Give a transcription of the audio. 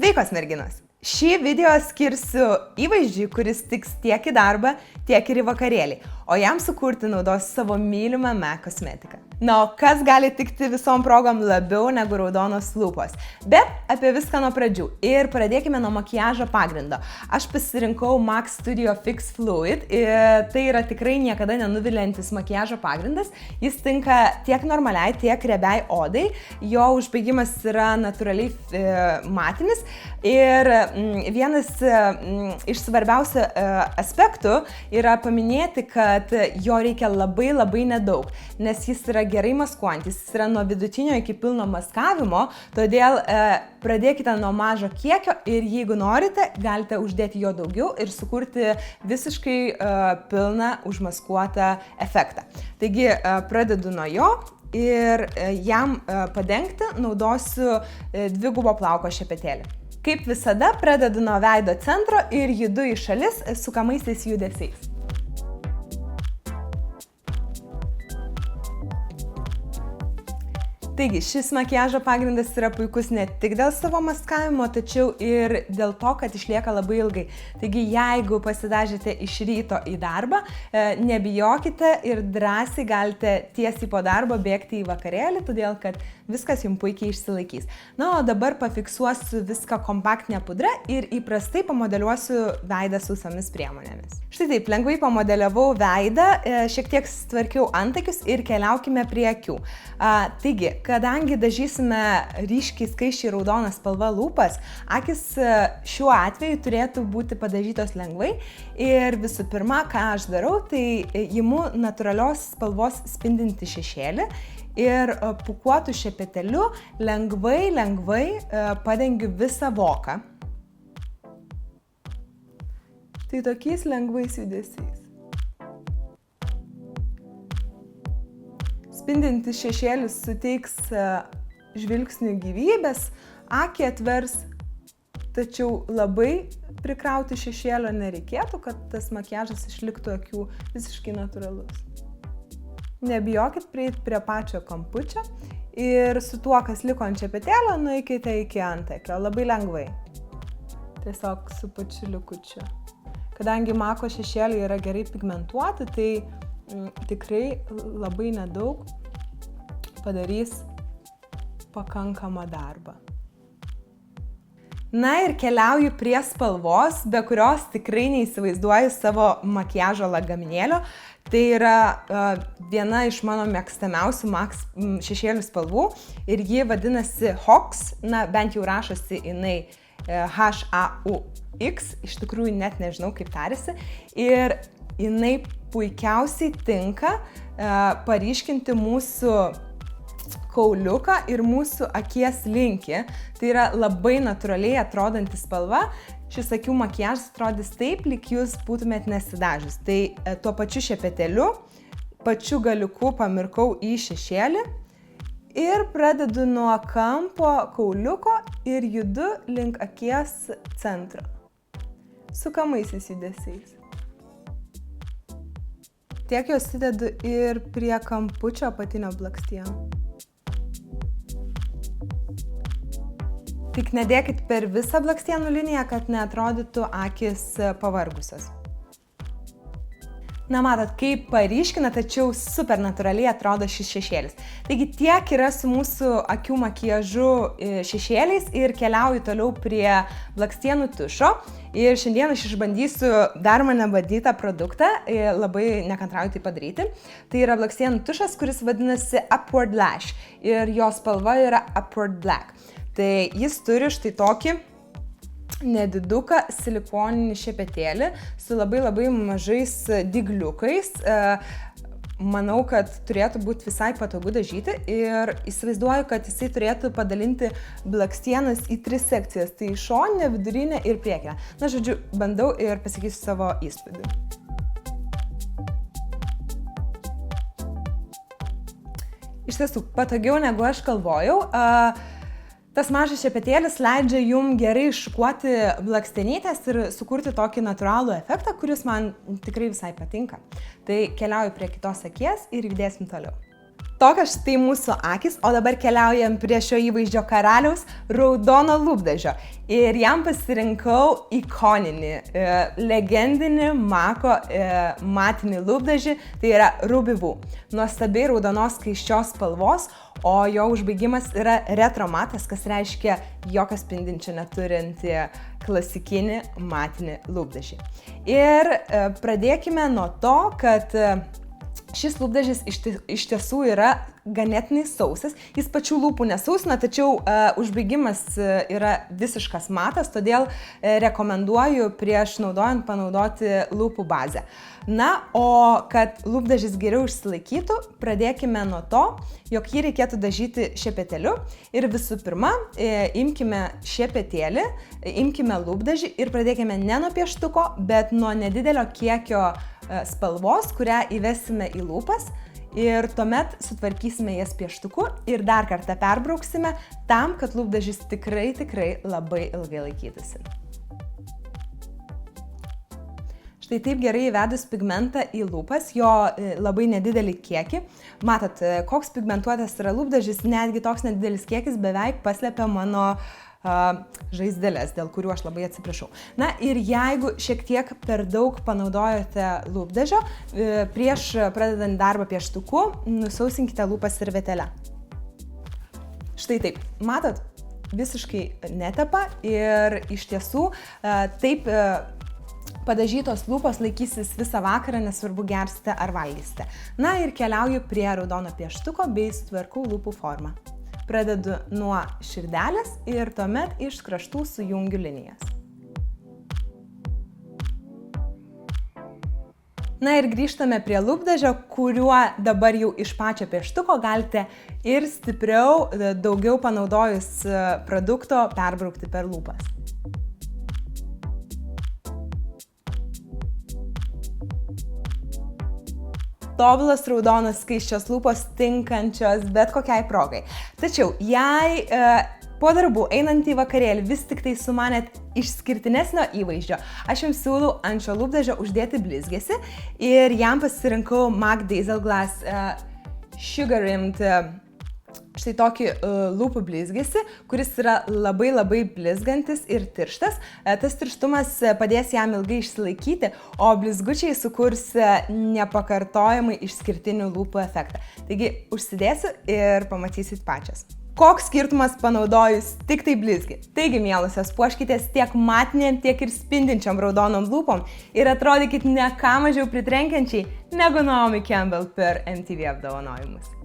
Sveikos merginos! Šį video skirsiu įvaizdžiui, kuris tiks tiek į darbą, tiek ir į vakarėlį, o jam sukurti naudos savo mylimą MAC kosmetiką. Na, o kas gali tikti visom progom labiau negu raudonos lūpos? Bet apie viską nuo pradžių ir pradėkime nuo makiažo pagrindo. Aš pasirinkau MAC Studio Fix Fluid ir tai yra tikrai niekada nenuviliantis makiažo pagrindas. Jis tinka tiek normaliai, tiek riebiai odai. Jo užbaigimas yra natūraliai matinis ir vienas iš svarbiausių aspektų yra paminėti, kad jo reikia labai nedaug, nes jis yra gerai maskuojantis, jis yra nuo vidutinio iki pilno maskavimo, todėl pradėkite nuo mažo kiekio ir jeigu norite, galite uždėti jo daugiau ir sukurti visiškai pilną užmaskuotą efektą. Taigi pradedu nuo jo ir jam padengti naudosiu dvigubo plauko šepetėlį. Kaip visada, pradedu nuo veido centro ir judu į šalis sukamaisiais judesiais. Taigi, šis makiažo pagrindas yra puikus ne tik dėl savo maskavimo, tačiau ir dėl to, kad išlieka labai ilgai. Taigi, jeigu pasidažėte iš ryto į darbą, nebijokite ir drąsiai galite tiesiai po darbo bėgti į vakarėlį, todėl kad viskas jums puikiai išsilaikys. Na, o dabar pafiksuosiu viską kompaktinę pudrą ir įprastai pamodeliuosiu veidą sausomis priemonėmis. Štai taip, lengvai pamodeliavau veidą, šiek tiek tvarkiau antakius ir keliaukime prie akių. Taigi, kadangi dažysime ryškiai skaisčiai raudoną spalvą lūpas, akis šiuo atveju turėtų būti padažytos lengvai ir visų pirma, ką aš darau, tai imu natūralios spalvos spindinti šešėlį ir pūkuotų šepeteliu lengvai padengiu visą voką. Tai tokiais lengvais judesiais. Spindintis šešėlis suteiks žvilgsniui gyvybės, akį atvers, tačiau labai prikrauti šešėlio nereikėtų, kad tas makiažas išliktų akių visiškai natūralus. Nebijokit prieiti prie pačio kampučio ir su tuo, kas liko ant šepetėlio, nueikite iki antakio, labai lengvai. Tiesiog su pačiu likučiu. Kadangi mako šešėliai yra gerai pigmentuoti, tai tikrai labai nedaug padarys pakankamą darbą. Na ir keliauju prie spalvos, be kurios tikrai neįsivaizduoju savo makiažo lagaminėlio. Tai yra viena iš mano mėgstamiausių MAC šešėlių spalvų ir ji vadinasi Haux, na bent jau rašosi jinai HAUX, iš tikrųjų net nežinau kaip tarėsi, ir jinai puikiausiai tinka paryškinti mūsų kauliuką ir mūsų akies linkį. Tai yra labai natūraliai atrodanti spalva. Šis akių makiažas atrodys taip, lyg jūs būtumėt nesidažius. Tai tuo pačiu šepeteliu, pačiu galiuku pamirkau į šešėlį ir pradedu nuo kampo kauliuko ir judu link akies centro. Sukamaisiais judesiais. Tiek jos įdedu ir prie kampučio apatinio blakstieno. Tik nedėkit per visą blakstienų liniją, kad neatrodytų akys pavargusios. Na, matot, kaip paryškina, tačiau super natūraliai atrodo šis šešėlis. Taigi tiek yra su mūsų akių makiažu šešėliais ir keliauju toliau prie blakstienų tušo. Ir šiandien aš išbandysiu dar mane bandytą produktą, labai nekantrauju tai padaryti. Tai yra blakstienų tušas, kuris vadinasi Upward Lash ir jo spalva yra Upward Black. Tai jis turi štai tokį nediduką silikoninį šepetėlį su labai mažais dygliukais. Manau, kad turėtų būti visai patogu dažyti ir įsivaizduoju, kad jisai turėtų padalinti blakstienas į 3 sekcijas. Tai šoninę, vidurinę ir priekinę. Na, žodžiu, bandau ir pasakysiu savo įspūdį. Iš tiesų, patogiau negu aš galvojau. Tas mažas šepetėlis leidžia jum gerai iššukuoti blakstienytes ir sukurti tokį natūralų efektą, kuris man tikrai visai patinka. Tai keliauju prie kitos akies ir judėsim toliau. Tokios štai mūsų akis, o dabar keliaujam prie šio įvaizdžio karaliaus raudono lūpdažio. Ir jam pasirinkau ikoninį, legendinį Mako matinį lūpdažį, tai yra Ruby Woo. Nuostabiai raudonos skaisčios spalvos, o jo užbaigimas yra retro matas, kas reiškia jokio spindinčio neturinti klasikinį matinį lūpdažį. Ir pradėkime nuo to, kad šis lūpdažis iš tiesų yra ganėtinai sausas, jis pačių lūpų nesausina, tačiau užbaigimas yra visiškas matas, todėl rekomenduoju prieš naudojant panaudoti lūpų bazę. Na, o kad lūpdažis geriau išsilaikytų, pradėkime nuo to, jog jį reikėtų dažyti šepetėliu ir visų pirma, imkime šepetėlį, imkime lūpdažį ir pradėkime ne nuo pieštuko, bet nuo nedidelio kiekio spalvos, kurią įvesime į lūpas ir tuomet sutvarkysime jas pieštuku ir dar kartą perbrauksime tam, kad lūpdažis tikrai labai ilgai laikytųsi. Štai taip gerai įvedus pigmentą į lūpas, jo labai nedidelį kiekį. Matot, koks pigmentuotas yra lūpdažis, netgi toks nedidelis kiekis beveik paslepia mano žaizdelės, dėl kurių aš labai atsiprašau. Na ir jeigu šiek tiek per daug panaudojote lūpdažio, prieš pradedant darbą pieštuku, nusausinkite lūpas servetėle. Štai taip, matot, visiškai netepa ir iš tiesų taip padažytos lūpos laikysis visą vakarą, nesvarbu gersite ar valgysite. Na ir keliauju prie raudono pieštuko bei sutvarkau lūpų formą. Pradedu nuo širdelės ir tuomet iš kraštų sujungiu linijas. Na ir grįžtame prie lūpdažio, kuriuo dabar jau iš pačio pieštuko galite ir stipriau, daugiau panaudojus produkto, perbraukti per lūpas. Tobulas raudonas skaisčios lūpos tinkančios bet kokiai progai. Tačiau, jei po darbų einant į vakarėlį vis tik tai sumanėt išskirtinesnio įvaizdžio, aš jums siūlau ant šio lūpdažio uždėti blizgesį ir jam pasirinkau MAC Dazzleglass Sugar Rimmed štai tokį lūpų blizgesį, kuris yra labai blizgantis ir tirštas. Tas tirštumas padės jam ilgai išsilaikyti, o blizgučiai sukurs nepakartojamai išskirtinių lūpų efektą. Taigi užsidėsiu ir pamatysit pačias. Koks skirtumas panaudojus tik tai blizgį? Taigi, mielosios, puoškitės tiek matiniam, tiek ir spindinčiam raudonom lūpom ir atrodykit ne ką mažiau pritrenkiančiai negu Naomi Campbell per MTV apdovanojimus.